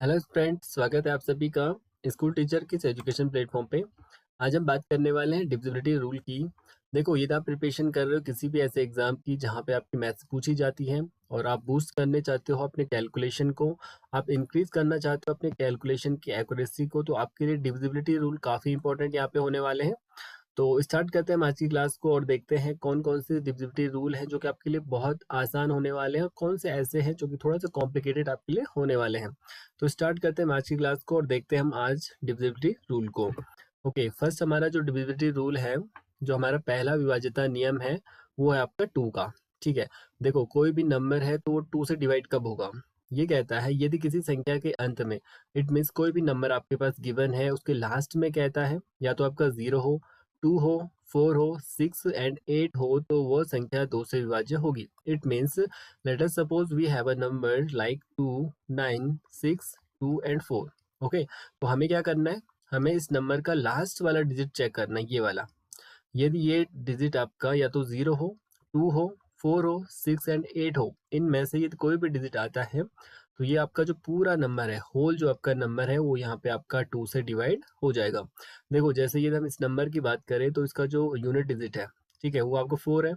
Hello friends, स्वागत है आप सभी का स्कूल टीचर किस एजुकेशन प्लेटफॉर्म पे। आज हम बात करने वाले हैं डिविजिबिलिटी रूल की। देखो, यदि आप प्रिपरेशन कर रहे हो किसी भी ऐसे एग्जाम की जहां पे आपकी मैथ्स पूछी जाती है और आप बूस्ट करने चाहते हो अपने कैलकुलेशन को, आप इंक्रीज करना चाहते हो अपने कैलकुलेशन की एक्यूरेसी को, तो आपके लिए डिविजिबिलिटी रूल काफ़ी इंपॉर्टेंट यहाँ पे होने वाले हैं। तो स्टार्ट करते हैं हम आज की क्लास को और देखते हैं कौन कौन से डिविजिबिलिटी रूल हैं जो कि आपके लिए बहुत आसान होने वाले हैं और कौन से ऐसे हैं जो कि थोड़ा सा कॉम्प्लिकेटेड आपके लिए होने वाले हैं। तो स्टार्ट करते हैं हम आज की क्लास को और देखते हैं हम आज डिविजिबिलिटी रूल को। ओके, फर्स्ट हमारा जो डिविजिबिलिटी रूल है, जो हमारा पहला विभाज्यता नियम है, वो है आपका टू का। ठीक है, देखो कोई भी नंबर है तो वो टू से डिवाइड कब होगा। ये कहता है यदि किसी संख्या के अंत में, इट मीन्स कोई भी नंबर आपके पास गिवन है उसके लास्ट में कहता है या तो आपका जीरो हो, टू हो, फोर हो, सिक्स एंड एट हो, तो वो संख्या दो से विभाज्य होगी। It means let us suppose we have a number like two, nine, six, two and four. Okay, तो हमें क्या करना है, हमें इस नंबर का लास्ट वाला डिजिट चेक करना है, ये वाला। यदि ये डिजिट आपका या तो जीरो हो, टू हो, फोर हो, सिक्स एंड एट हो, इनमें से यदि कोई भी डिजिट आता है तो ये आपका जो पूरा नंबर है, होल जो आपका नंबर है, वो यहाँ पे आपका टू से डिवाइड हो जाएगा। देखो, जैसे यदि हम इस नंबर की बात करें तो इसका जो यूनिट डिजिट है, ठीक है, वो आपका फोर है,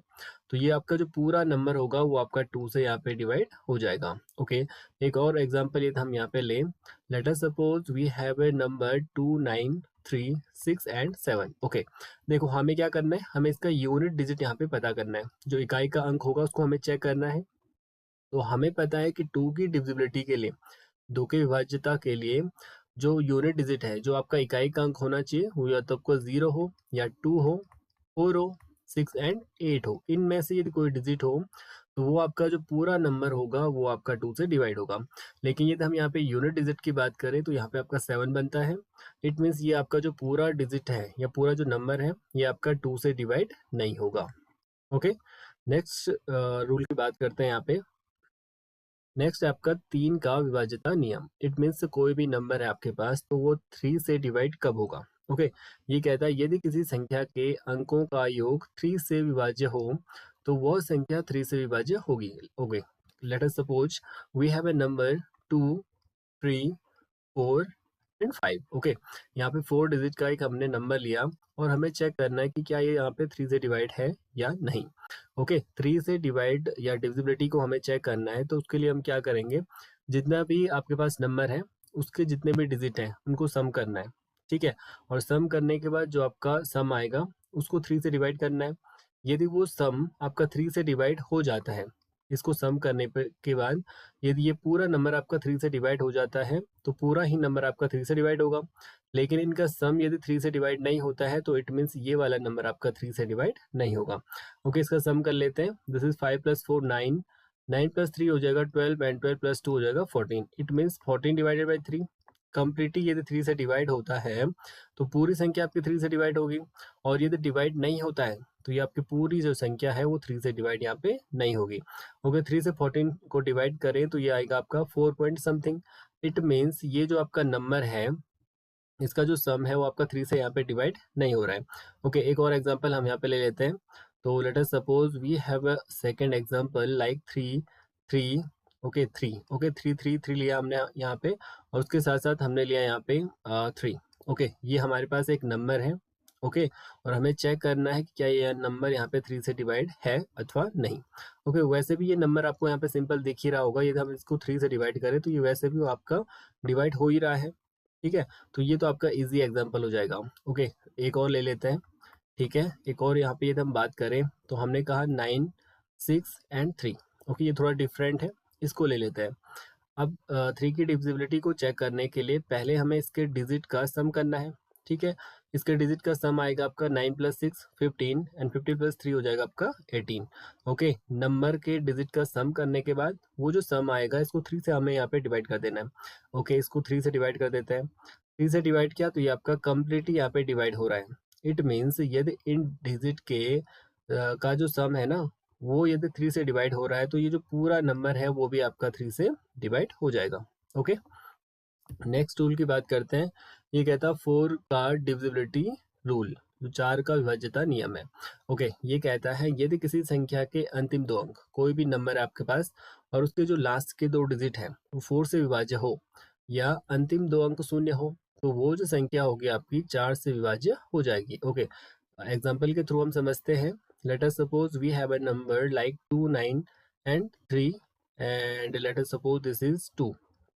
तो ये आपका जो पूरा नंबर होगा वो आपका टू से यहाँ पे डिवाइड हो जाएगा। ओके, एक और एग्जाम्पल यदि हम यहाँ पे लें, let us suppose we have a number two, nine, three, six and seven. Okay, देखो हमें क्या करना है, हमें इसका यूनिट डिजिट यहाँ पे पता करना है, जो इकाई का अंक होगा उसको हमें चेक करना है। तो हमें पता है कि टू की डिविजिबिलिटी के लिए, दो की विभाज्यता के लिए, जो यूनिट डिजिट है, जो आपका इकाई का अंक होना चाहिए, वो या तो आपका जीरो हो, या टू हो, फोर हो, सिक्स एंड एट हो, इनमें से यदि कोई डिजिट हो तो वो आपका जो पूरा नंबर होगा वो आपका टू से डिवाइड होगा। लेकिन यदि हम यहाँ पे यूनिट डिजिट की बात करें तो यहाँ पे आपका सेवन बनता है। इट मीन्स ये आपका जो पूरा डिजिट है या पूरा जो नंबर है, ये आपका टू से डिवाइड नहीं होगा। ओके, नेक्स्ट रूल की बात करते हैं यहाँ पे। नेक्स्ट है आपका तीन का विभाज्यता नियम। इट मीन्स कोई भी नंबर है आपके पास तो वो थ्री से डिवाइड कब होगा। ओके, ये कहता है यदि किसी संख्या के अंकों का योग थ्री से विभाज्य हो तो वह संख्या थ्री से विभाज्य होगी। Okay, let us suppose we have a number two, three, four and five. Okay, यहाँ पे फोर डिजिट का एक हमने नंबर लिया और हमें चेक करना है कि क्या ये यहाँ पे थ्री से डिवाइड है या नहीं। ओके, थ्री से डिवाइड या डिविजिबिलिटी को हमें चेक करना है, तो उसके लिए हम क्या करेंगे, जितना भी आपके पास नंबर है उसके जितने भी डिजिट हैं उनको सम करना है। ठीक है, और सम करने के बाद जो आपका सम आएगा उसको थ्री से डिवाइड करना है। यदि वो सम आपका थ्री से डिवाइड हो जाता है, इसको सम करने के बाद यदि ये पूरा नंबर आपका थ्री से डिवाइड हो जाता है तो पूरा ही नंबर आपका थ्री से डिवाइड होगा। लेकिन इनका सम यदि थ्री से डिवाइड नहीं होता है तो इट मीन्स ये वाला नंबर आपका थ्री से डिवाइड नहीं होगा। ओके, इसका सम कर लेते हैं। This is five plus four, nine, nine plus three हो जाएगा twelve, and twelve plus two हो जाएगा fourteen. It means fourteen divided by three. Completely यदि थ्री से डिवाइड होता है तो पूरी संख्या आपकी थ्री से डिवाइड होगी, और यदि डिवाइड नहीं होता है तो ये आपकी पूरी जो संख्या है वो थ्री से डिवाइड यहाँ पे नहीं होगी। ओके, थ्री से फोर्टीन को डिवाइड करें तो ये आएगा आपका four point something. It means ये जो आपका नंबर है, इसका जो सम है वो आपका थ्री से यहाँ पे डिवाइड नहीं हो रहा है। ओके, एक और एग्जांपल हम यहाँ पे ले लेते हैं। तो let us suppose we have a second example like three, three, okay three, okay three, three, three लिया हमने यहाँ पे, और उसके साथ साथ हमने लिया यहाँ पे थ्री। ओके, ये हमारे पास एक नंबर है। ओके, और हमें चेक करना है कि क्या ये नंबर यहाँ पे थ्री से डिवाइड है अथवा नहीं। ओके, वैसे भी ये नंबर आपको यहाँ पे सिंपल दिख ही रहा होगा, यदि हम इसको थ्री से डिवाइड करें तो ये वैसे भी आपका डिवाइड हो ही रहा है। ठीक है, तो ये तो आपका इजी एग्जांपल हो जाएगा। ओके, एक और ले लेते हैं। ठीक है, एक और यहाँ पे यदि हम बात करें तो हमने कहा nine, six and three. Okay, ये थोड़ा डिफरेंट है, इसको ले लेते हैं। अब थ्री की डिविजिबिलिटी को चेक करने के लिए पहले हमें इसके डिजिट का सम करना है। ठीक है, इसके डिजिट का सम आएगा आपका nine plus six, fifteen, and fifteen plus three हो जाएगा आपका एटीन। ओके, नंबर के डिजिट का सम करने के बाद वो जो सम आएगा इसको थ्री से हमें यहाँ पे डिवाइड कर देना है। ओके, इसको थ्री से डिवाइड कर देते हैं। थ्री से डिवाइड किया तो ये आपका कंप्लीटली यहाँ पे डिवाइड हो रहा है। इट मीन्स यदि इन डिजिट के का जो सम है ना, वो यदि थ्री से डिवाइड हो रहा है तो ये जो पूरा नंबर है वो भी आपका थ्री से डिवाइड हो जाएगा। ओके, नेक्स्ट रूल की बात करते हैं। ये कहता है फोर का डिविजिबिलिटी रूल, जो चार का विभाज्यता नियम है। ओके, ये कहता है यदि किसी संख्या के अंतिम दो अंक, कोई भी नंबर है आपके पास और उसके जो लास्ट के दो डिजिट है वो फोर से विभाज्य हो, या अंतिम 2 अंक शून्य हो, तो वो जो संख्या होगी आपकी 4 से विभाज्य हो जाएगी। ओके, एग्जाम्पल के थ्रू हम समझते हैं। Let us suppose we have a number like 2, 9 and 3 and let us suppose this is 2।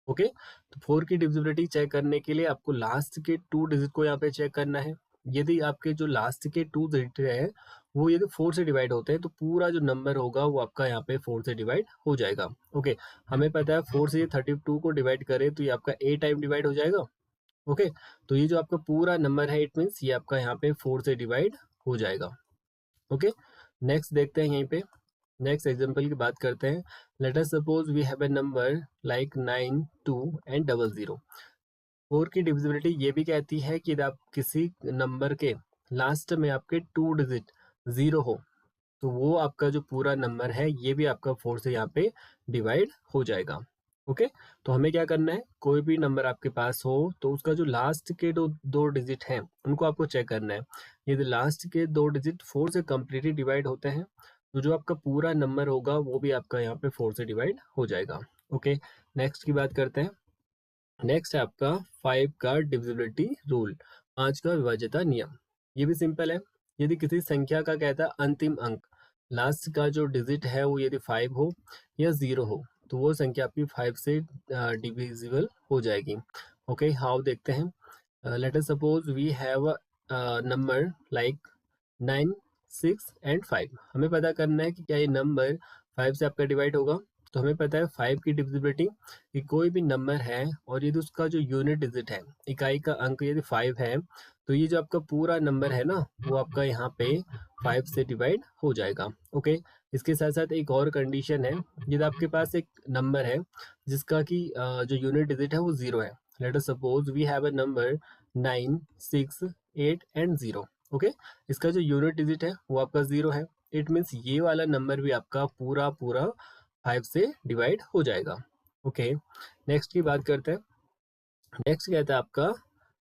Okay, तो 4 की डिविजिबिलिटी चेक करने के लिए आपको लास्ट के 2 डिजिट को यहाँ पे चेक करना है। यदि आपके जो लास्ट के 2 डिजिट है वो यदि 4 से डिवाइड होते हैं तो पूरा जो नंबर होगा वो आपका यहाँ पे 4 से डिवाइड हो जाएगा। ओके, हमें पता है 4 से ये 32 को डिवाइड करें तो ये आपका 8 टाइम डिवाइड हो जाएगा। ओके, तो ये जो आपका पूरा नंबर है इट मीन्स ये आपका यहाँ पे 4 से डिवाइड हो जाएगा। ओके, नेक्स्ट देखते हैं यहीं पे। नेक्स्ट एग्जांपल की बात करते हैं। Let us suppose we have a number like 9, 2 and 00। 4 की डिविजिबिलिटी ये भी कहती है कि यदि आप किसी नंबर के लास्ट में आपके 2 डिजिट 0 हो तो वो आपका जो पूरा नंबर है ये भी आपका 4 से यहाँ पे डिवाइड हो जाएगा। ओके, तो हमें क्या करना है, कोई भी नंबर आपके पास हो तो उसका जो लास्ट के दो डिजिट हैं उनको आपको चेक करना है। यदि लास्ट के 2 डिजिट 4 से कम्प्लीटली डिवाइड होते हैं तो जो आपका पूरा नंबर होगा वो भी आपका यहाँ पे 4 से डिवाइड हो जाएगा। ओके, नेक्स्ट की बात करते हैं। नेक्स्ट है आपका 5 का डिविजिबिलिटी रूल, 5 का विभाज्यता नियम। ये भी सिंपल है। यदि किसी संख्या का कहता है अंतिम अंक लास्ट का जो डिजिट है वो यदि 5 हो या 0 हो तो वो संख्या आपकी 5 से डिविजिबल हो जाएगी। ओके, हाउ देखते हैं। Let us suppose we have a number like 9, 6 and 5। हमें पता करना है कि क्या ये नंबर 5 से आपका डिवाइड होगा। तो हमें पता है 5 की डिविजिबिलिटी कि कोई भी नंबर है और यदि उसका जो यूनिट डिजिट है, इकाई का अंक यदि 5 है तो ये जो आपका पूरा नंबर है ना वो आपका यहाँ पे 5 से डिवाइड हो जाएगा। ओके, इसके साथ साथ एक और कंडीशन है। यदि आपके पास एक नंबर है जिसका कि जो यूनिट डिजिट है वो 0 है। Let us suppose we have a number 9, 6, 8 and 0। Okay, इसका जो यूनिट डिजिट है वो आपका 0 है। इट मीन्स ये वाला नंबर भी आपका पूरा पूरा 5 से डिवाइड हो जाएगा। ओके, नेक्स्ट की बात करते हैं। नेक्स्ट कहता है आपका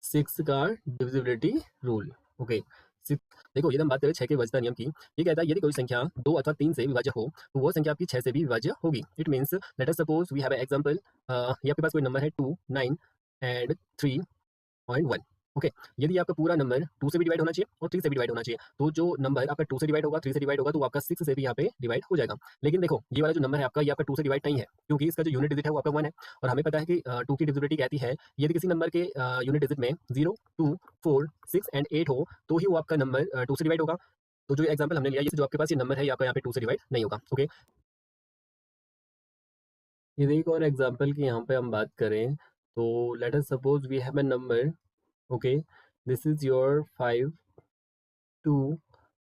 6 का डिविजिबिलिटी रूल। ओके, देखो ये हम बात करें 6 के विभाज्यता नियम की। ये कहता है यदि कोई संख्या 2 अथवा 3 से विभाज्य हो तो वो संख्या आपकी 6 से भी विभाज्य होगी। It means let us suppose we have an example. ये आपके पास कोई नंबर है 2, 9 एंड 3.1। ओके, यदि आपका पूरा नंबर 2 से भी डिवाइड होना चाहिए और 3 से भी डिवाइड होना चाहिए तो जो नंबर आपका 2 से डिवाइड होगा, 3 से डिवाइड होगा तो वो आपका 6 से भी यहाँ पे डिवाइड हो जाएगा। लेकिन देखो ये वाला जो नंबर है आपका ये आपका 2 से डिवाइड नहीं है क्योंकि इसका जो यूनिट डिजिट है वो आपका 1 है। और हमें पता है कि 2 की डिविजिबिलिटी कहती है यदि किसी नंबर के यूनिट डिजिट में 0, 2, 4, 6 एंड 8 हो तो ही वो आपका नंबर 2 से डिवाइड होगा। तो जो एग्जाम्पल हमने लिया ये जो आपके पास ये नंबर है ये आपका यहाँ पे 2 से डिवाइड नहीं होगा। ओके, ये एक और एग्जाम्पल की यहाँ पे हम बात करें तो let us suppose we have a number. Okay, this is your 5, 2,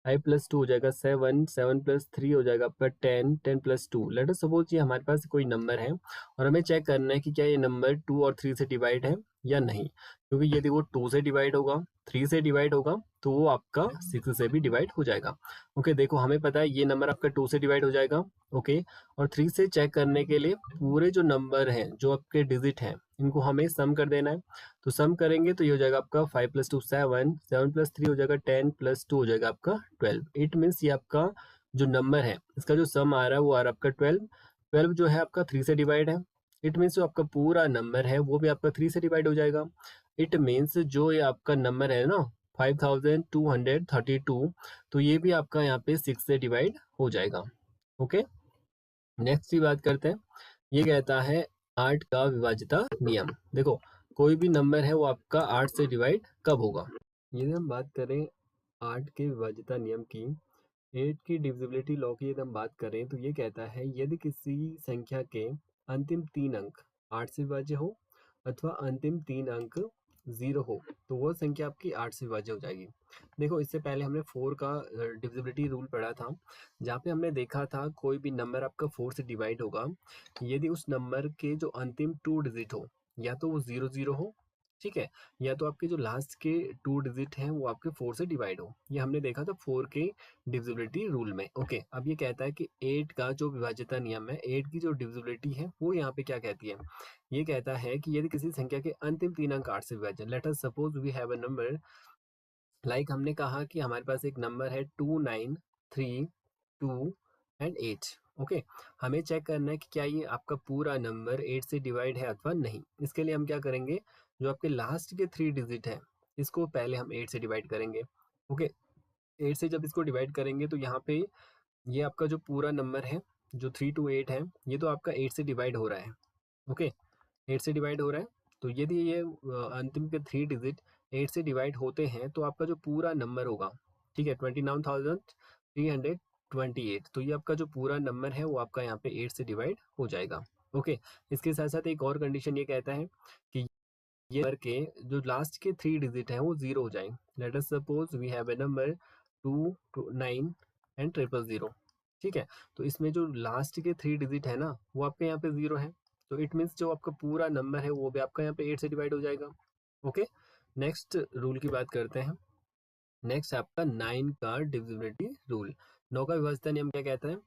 5 plus 2 हो जाएगा 7, 7 प्लस 3 हो जाएगा आपका 10, 10 प्लस 2। लेट अस सपोज ये हमारे पास कोई नंबर है और हमें चेक करना है कि क्या ये नंबर 2 और 3 से डिवाइड है या नहीं। क्योंकि यदि वो 2 से डिवाइड होगा, 3 से डिवाइड होगा तो वो आपका 6 से भी डिवाइड हो जाएगा। ओके, देखो हमें पता है ये नंबर आपका 2 से डिवाइड हो जाएगा। ओके, और 3 से चेक करने के लिए पूरे जो नंबर हैं जो आपके डिजिट हैं इनको हमें सम कर देना है। तो सम करेंगे तो ये हो जाएगा आपका 5 प्लस 2 7, 7 प्लस 3 हो जाएगा 10 प्लस 2 हो जाएगा आपका 12। इट मीन्स ये आपका जो नंबर है इसका जो सम आ रहा है वो आ रहा है आपका 12। 12 जो है आपका 3 से डिवाइड है। इट मीन्स जो आपका पूरा नंबर है वो भी आपका 3 से डिवाइड हो जाएगा। इट मीन्स जो ये आपका नंबर है ना 5232 तो ये भी आपका यहाँ पे 6 से डिवाइड हो जाएगा। ओके, नेक्स्ट की बात करते हैं। ये कहता है 8 का विभाज्यता नियम। देखो कोई भी नंबर है वो आपका 8 से डिवाइड कब होगा। यदि हम बात करें 8 के विभाज्यता नियम की, 8 की डिविजिबिलिटी लॉ की यदि हम बात करें तो ये कहता है यदि किसी संख्या के अंतिम 3 अंक 8 से विभाज्य हो अथवा अंतिम 3 अंक 0 हो तो वो संख्या आपकी 8 से विभाज्य हो जाएगी। देखो इससे पहले हमने 4 का डिविजिबिलिटी रूल पढ़ा था जहाँ पे हमने देखा था कोई भी नंबर आपका 4 से डिवाइड होगा यदि उस नंबर के जो अंतिम 2 डिजिट हो या तो वो 0 हो, ठीक है, या तो आपके जो लास्ट के 2 डिजिट हैं वो आपके 4 से डिवाइड हो। ये हमने देखा था 4 के डिविजिबिलिटी रूल में। ओके, अब ये कहता है कि 8 का जो विभाज्यता नियम है, 8 की जो डिविजिबिलिटी है वो यहाँ पे क्या कहती है। ये कहता है कि यदि किसी संख्या के अंतिम 3 अंक 8 से विभाज्य, let us suppose we have a number like हमने कहा कि हमारे पास एक नंबर है 2, 9, 3, 2 एंड 8। ओके, हमें चेक करना है कि क्या ये आपका पूरा नंबर 8 से डिवाइड है अथवा नहीं। इसके लिए हम क्या करेंगे, जो आपके लास्ट के 3 डिजिट है इसको पहले हम 8 से डिवाइड करेंगे। ओके, 8 से जब इसको डिवाइड करेंगे तो यहाँ पे ये आपका जो पूरा नंबर है, जो 3 to 8 है, ये तो आपका 8 से डिवाइड हो रहा है। ओके, 8 से डिवाइड हो रहा है, तो यदि ये अंतिम के 3 डिजिट 8 से डिवाइड होते हैं तो आपका जो पूरा नंबर होगा, ठीक है, 29,328, तो ये आपका जो पूरा नंबर है वो आपका यहाँ पे 8 से डिवाइड हो जाएगा। ओके, इसके साथ साथ एक और कंडीशन ये कहता है कि ये नंबर के जो लास्ट के 3 डिजिट हैं वो 0 हो जाए। Let us suppose we have a number 2 9 and 000, ठीक है, तो इसमें जो लास्ट के 3 डिजिट है ना वो आपके यहाँ पे 0 है, तो इट मीन्स जो आपका पूरा नंबर है वो भी आपका यहाँ पे 8 से डिवाइड हो जाएगा। ओके, नेक्स्ट रूल की बात करते हैं। नेक्स्ट आपका 9 का डिविजिबिलिटी रूल। 9 का विभाज्यता नियम क्या कहता है?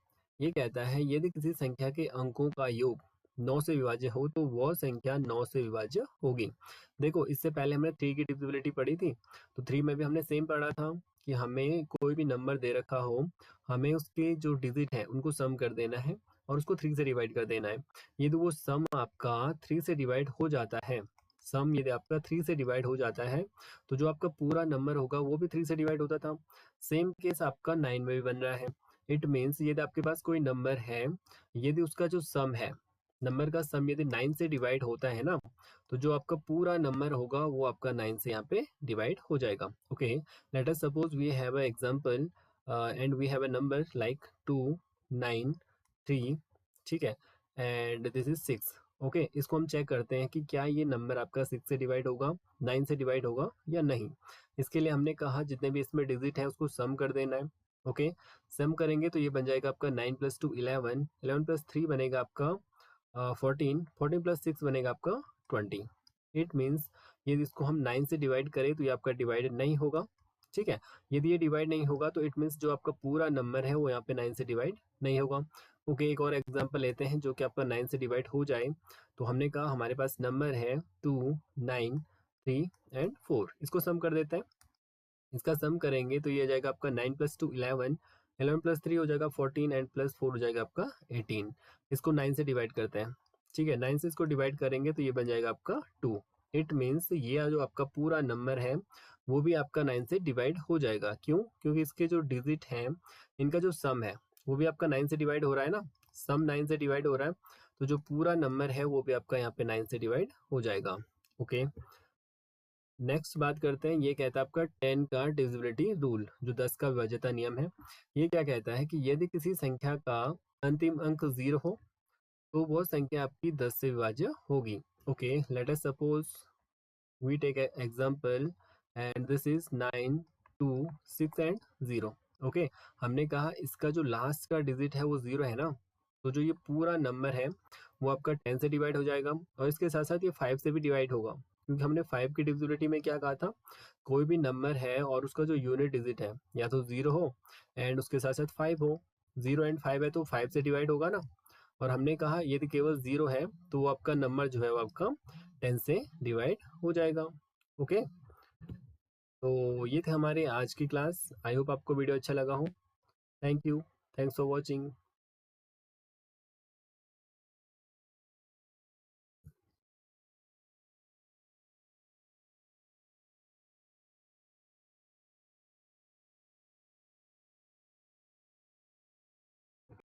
ये कहता है यदि किसी संख्या के अंकों का योग 9 से विभाज्य हो तो वह संख्या 9 से विभाज्य होगी। देखो, इससे पहले हमने 3 की डिविजिबिलिटी पढ़ी थी, तो 3 में भी हमने सेम पढ़ा था कि हमें कोई भी नंबर दे रखा हो, हमें उसके जो डिजिट है उनको सम कर देना है और उसको 3 से डिवाइड कर देना है। यदि वो सम आपका 3 से डिवाइड हो जाता है, सम यदि आपका 3 से डिवाइड हो जाता है, तो जो आपका पूरा नंबर होगा वो भी 3 से डिवाइड होता था। सेम केस आपका 9 में भी बन रहा है। इट मीन्स यदि आपके पास कोई नंबर है, यदि उसका जो सम है, नंबर का सम यदि 9 से डिवाइड होता है ना, तो जो आपका पूरा नंबर होगा वो आपका 9 से यहाँ पे डिवाइड हो जाएगा। Okay, let us suppose we have a example and we have a number like 2 9 3, ठीक है, एंड दिस इज 6। ओके, इसको हम चेक करते हैं कि क्या ये नंबर आपका 6 से डिवाइड होगा, 9 से डिवाइड होगा या नहीं। इसके लिए हमने कहा जितने भी इसमें डिजिट है उसको सम कर देना है। ओके, सम करेंगे तो ये बन जाएगा आपका 9 + 2 11, 11 + 3 बनेगा आपका 14, 14 + 6 बनेगा आपका 20। इट मीन्स यदि इसको हम 9 से डिवाइड करें तो ये आपका डिवाइडेड नहीं होगा, ठीक है। यदि ये डिवाइड नहीं होगा तो इट मीन्स जो आपका पूरा नंबर है वो यहाँ पे 9 से डिवाइड नहीं होगा। ओके, एक और एग्जांपल लेते हैं जो कि आपका 9 से डिवाइड हो जाए। तो हमने कहा हमारे पास नंबर है 2 9 3 एंड 4, इसको सम कर देते हैं। इसका सम करेंगे तो ये आ जाएगा आपका 9 + 2 11, 11 + 3 हो जाएगा 14 एंड +4 हो जाएगा आपका 18। इसको 9 से डिवाइड करते हैं, ठीक है, 9 से इसको डिवाइड करेंगे तो ये बन जाएगा आपका 2। इट मीन्स ये जो आपका पूरा नंबर है वो भी आपका 9 से डिवाइड हो जाएगा। क्यों? क्योंकि इसके जो डिजिट हैं, इनका जो सम है वो भी आपका 9 से डिवाइड हो रहा है ना, सम 9 से डिवाइड हो रहा है, तो जो पूरा नंबर है वो भी आपका यहाँ पे 9 से डिवाइड हो जाएगा। ओके, नेक्स्ट बात करते हैं। ये कहता है आपका 10 का डिविजिबिलिटी रूल, जो 10 का विभाज्यता नियम है। ये क्या कहता है कि यदि किसी संख्या का अंतिम अंक 0 हो तो वो संख्या आपकी 10 से विभाज्य होगी। Okay, let us suppose we take example and this is 9 2 6 and 0। Okay, हमने कहा इसका जो लास्ट का डिजिट है वो 0 है ना, तो जो ये पूरा नंबर है वो आपका 10 से डिवाइड हो जाएगा और इसके साथ साथ ये 5 से भी डिवाइड होगा, क्योंकि हमने 5 की डिविजिबिलिटी में क्या कहा था, कोई भी नंबर है और उसका जो यूनिट डिजिट है या तो 0 हो एंड उसके साथ साथ 5 हो। 0 एंड 5 है तो 5 से डिवाइड होगा ना, और हमने कहा यदि केवल 0 है तो वो आपका नंबर जो है वो आपका 10 से डिवाइड हो जाएगा। ओके, तो ये थे हमारे आज की क्लास। आई होप आपको वीडियो अच्छा लगा हो। Thank you, thanks for watching.